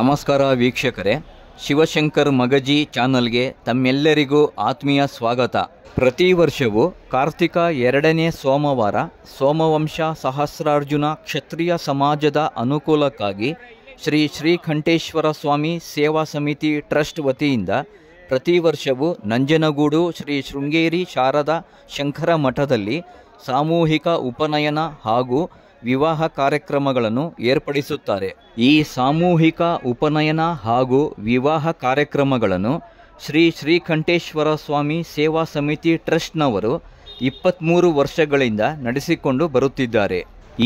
ನಮಸ್ಕಾರ ವೀಕ್ಷಕರೇ, ಶಿವಶಂಕರ್ ಮಗಜಿ ಚಾನಲ್ಗೆ ತಮ್ಮೆಲ್ಲರಿಗೂ ಆತ್ಮೀಯ ಸ್ವಾಗತ. ಪ್ರತಿ ವರ್ಷವೂ ಕಾರ್ತಿಕ 2ನೇ ಸೋಮವಾರ ಸೋಮವಂಶ ಸಹಸ್ರಾರ್ಜುನ ಕ್ಷತ್ರಿಯ ಸಮಾಜದ ಅನುಕೂಲಕ್ಕಾಗಿ ಶ್ರೀ ಶ್ರೀಕಂಠೇಶ್ವರ ಸ್ವಾಮಿ ಸೇವಾ ಸಮಿತಿ ಟ್ರಸ್ಟ್ ವತಿಯಿಂದ ಪ್ರತಿ ವರ್ಷವೂ ನಂಜನಗೂಡು ಶ್ರೀ ಶೃಂಗೇರಿ ಶಾರದಾ ಶಂಕರ ಮಠದಲ್ಲಿ ಸಾಮೂಹಿಕ ಉಪನಯನ ಹಾಗೂ ವಿವಾಹ ಕಾರ್ಯಕ್ರಮಗಳನ್ನು ಏರ್ಪಡಿಸುತ್ತಾರೆ. ಈ ಸಾಮೂಹಿಕ ಉಪನಯನ ಹಾಗೂ ವಿವಾಹ ಕಾರ್ಯಕ್ರಮಗಳನ್ನು ಶ್ರೀ ಶ್ರೀಕಂಠೇಶ್ವರ ಸ್ವಾಮಿ ಸೇವಾ ಸಮಿತಿ ಟ್ರಸ್ಟ್ನವರು 23 ವರ್ಷಗಳಿಂದ ನಡೆಸಿಕೊಂಡು ಬರುತ್ತಿದ್ದಾರೆ.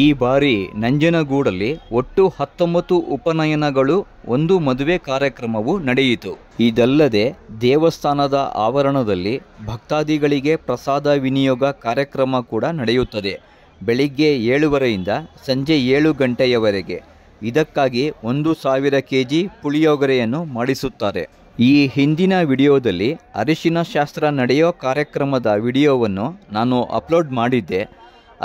ಈ ಬಾರಿ ನಂಜನಗೂಡಲ್ಲಿ ಒಟ್ಟು 19 ಉಪನಯನಗಳು, 1 ಮದುವೆ ಕಾರ್ಯಕ್ರಮವು ನಡೆಯಿತು. ಇದಲ್ಲದೆ ದೇವಸ್ಥಾನದ ಆವರಣದಲ್ಲಿ ಭಕ್ತಾದಿಗಳಿಗೆ ಪ್ರಸಾದ ವಿನಿಯೋಗ ಕಾರ್ಯಕ್ರಮ ಕೂಡ ನಡೆಯುತ್ತದೆ. ಬೆಳಿಗ್ಗೆ 7:30ಯಿಂದ ಸಂಜೆ 7 ಗಂಟೆಯವರೆಗೆ. ಇದಕ್ಕಾಗಿ 1000 kg ಪುಳಿಯೋಗರೆಯನ್ನು ಮಾಡಿಸುತ್ತಾರೆ. ಈ ಹಿಂದಿನ ವಿಡಿಯೋದಲ್ಲಿ ಅರಿಶಿನ ಶಾಸ್ತ್ರ ನಡೆಯೋ ಕಾರ್ಯಕ್ರಮದ ವಿಡಿಯೋವನ್ನು ನಾನು ಅಪ್ಲೋಡ್ ಮಾಡಿದ್ದೆ.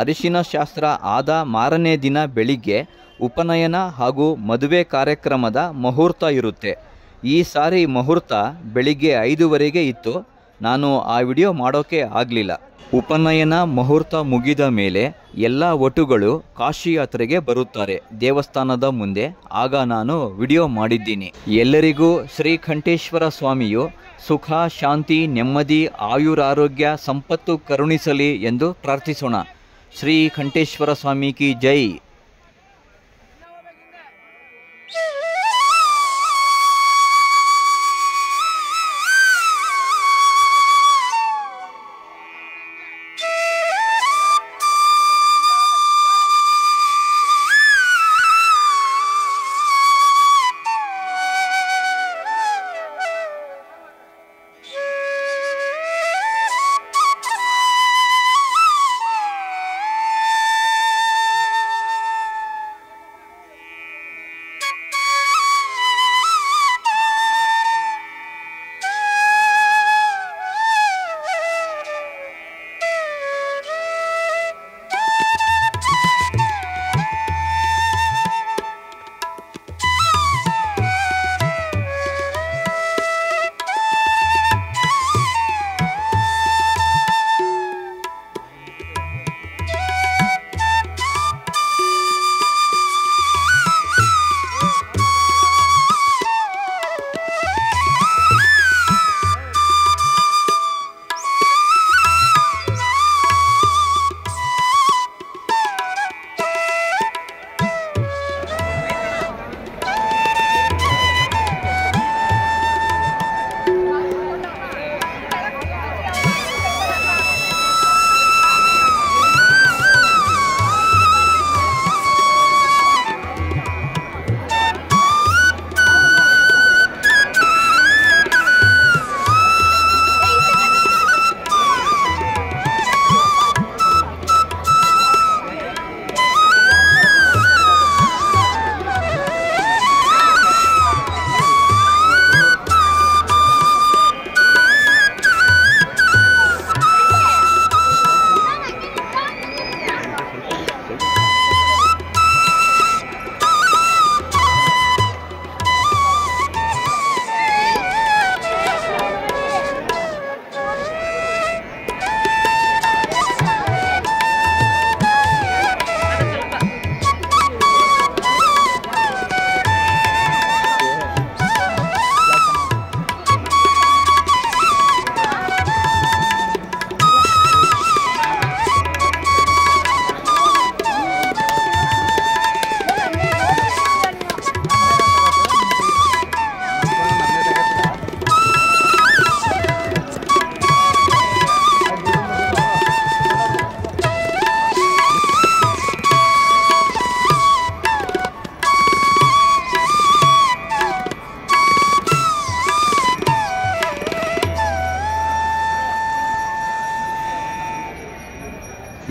ಅರಿಶಿನ ಶಾಸ್ತ್ರ ಆದ ಮಾರನೇ ದಿನ ಬೆಳಿಗ್ಗೆ ಉಪನಯನ ಹಾಗೂ ಮದುವೆ ಕಾರ್ಯಕ್ರಮದ ಮುಹೂರ್ತ ಇರುತ್ತೆ. ಈ ಸಾರಿ ಮುಹೂರ್ತ ಬೆಳಿಗ್ಗೆ 5:00ವರೆಗೆ ಇತ್ತು. ನಾನು ಆ ವಿಡಿಯೋ ಮಾಡೋಕ್ಕೆ ಆಗಲಿಲ್ಲ. ಉಪನಯನ ಮುಹೂರ್ತ ಮುಗಿದ ಮೇಲೆ ಎಲ್ಲ ವಟುಗಳು ಕಾಶಿ ಯಾತ್ರೆಗೆ ಬರುತ್ತಾರೆ ದೇವಸ್ಥಾನದ ಮುಂದೆ. ಆಗ ನಾನು ವಿಡಿಯೋ ಮಾಡಿದ್ದೀನಿ. ಎಲ್ಲರಿಗೂ ಶ್ರೀಕಂಠೇಶ್ವರ ಸ್ವಾಮಿಯು ಸುಖ, ಶಾಂತಿ, ನೆಮ್ಮದಿ, ಆಯುರಾರೋಗ್ಯ, ಸಂಪತ್ತು ಕರುಣಿಸಲಿ ಎಂದು ಪ್ರಾರ್ಥಿಸೋಣ. ಶ್ರೀಕಂಠೇಶ್ವರ ಸ್ವಾಮಿ ಕಿ ಜೈ.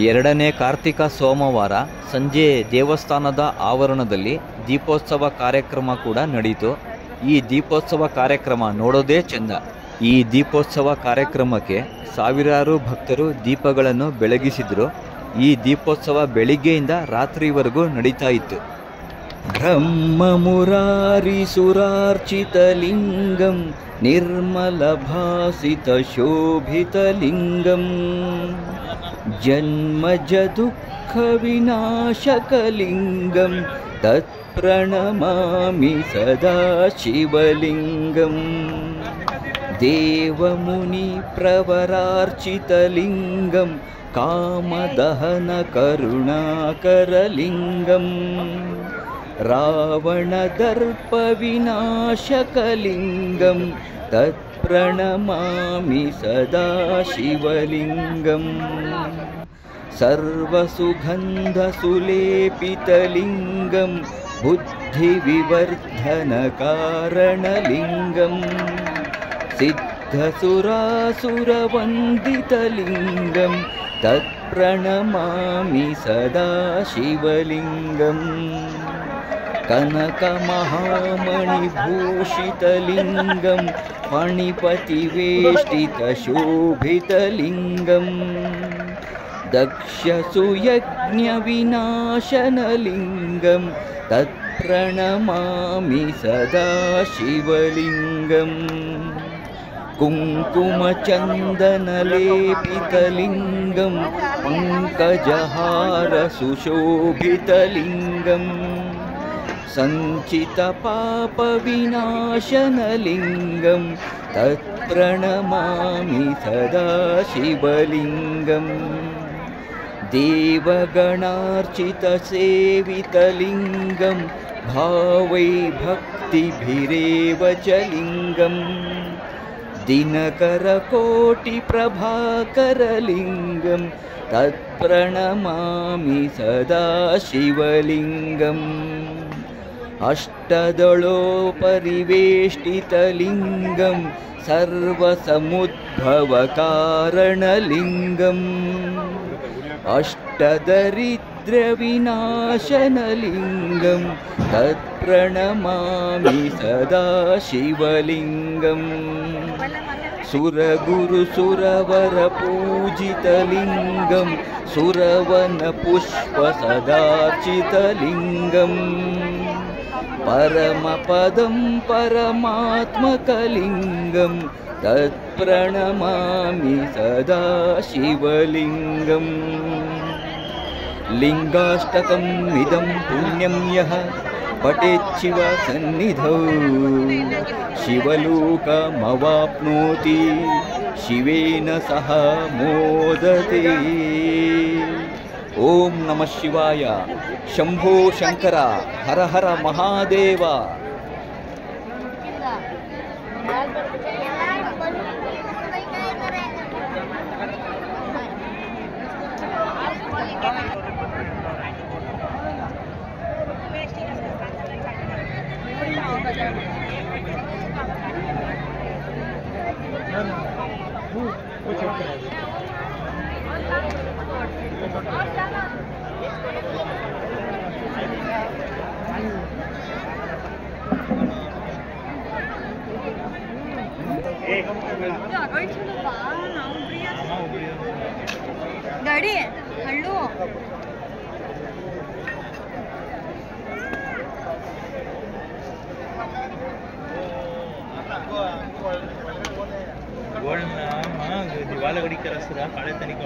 ಎರಡನೇ ಕಾರ್ತಿಕ ಸೋಮವಾರ ಸಂಜೆ ದೇವಸ್ಥಾನದ ಆವರಣದಲ್ಲಿ ದೀಪೋತ್ಸವ ಕಾರ್ಯಕ್ರಮ ಕೂಡ ನಡೆಯಿತು. ಈ ದೀಪೋತ್ಸವ ಕಾರ್ಯಕ್ರಮ ನೋಡೋದೇ ಚೆಂದ. ಈ ದೀಪೋತ್ಸವ ಕಾರ್ಯಕ್ರಮಕ್ಕೆ ಸಾವಿರಾರು ಭಕ್ತರು ದೀಪಗಳನ್ನು ಬೆಳಗಿಸಿದರು. ಈ ದೀಪೋತ್ಸವ ಬೆಳಿಗ್ಗೆಯಿಂದ ರಾತ್ರಿವರೆಗೂ ನಡೀತಾ ಇತ್ತು. ब्रह्ममुरारिसुरार्चितलिङ्गं निर्मलभासितशोभितलिङ्गं जन्मजदुःखविनाशकलिङ्गं तत्प्रणमामि सदा शिवलिङ्गम् देवमुनिप्रवरार्चितलिङ्गं कामदहनकरुणाकरलिङ्गम् रावणदर्पविनाशकलिङ्गं तत्प्रणमामि सदा शिवलिङ्गम् सर्वसुगन्धसुलेपितलिङ्गं बुद्धिविवर्धनकारणलिङ्गं सिद्धसुरासुरवन्दितलिङ्गं तत्प्रणमामि सदा शिवलिङ्गम् कनकमहामणिभूषितलिङ्गं फणिपतिवेष्टितशोभितलिङ्गं दक्षसुयज्ञविनाशनलिङ्गं तत्प्रणमामि सदा शिवलिङ्गम् कुङ्कुमचन्दनलेपितलिङ्गं पङ्कजहारसुशोभितलिङ्गं सञ्चितपापविनाशनलिङ्गं तत्प्रणमामि सदा शिवलिङ्गम् देवगणार्चितसेवितलिङ्गं भावै भक्तिभिरेव च लिङ्गम् दिनकरकोटिप्रभाकरलिङ्गं तत्प्रणमामि सदा शिवलिङ्गम् अष्टदलोपरिवेष्टितलिङ्गं सर्वसमुद्भवकारणलिङ्गम् अष्टदरिद्रविनाशनलिङ्गं तत्प्रणमामि सदा शिवलिङ्गम् सुरगुरुसुरवरपूजितलिङ्गं सुरवनपुष्पसदार्चितलिङ्गं परमपदं परमात्मकलिङ्गं तत्प्रणमामि सदा शिवलिङ्गम् लिङ्गाष्टकम् इदं पुण्यं यः पठेच्छिव सन्निधौ शिवलोकमवाप्नोति शिवेन सह मोदते। ओम नमः शिवाय। शंभो शंकर हर हर महादेव। ಗಾಡಿ ಹಳ್ಳು दिवाला गडी कर काळे तनिक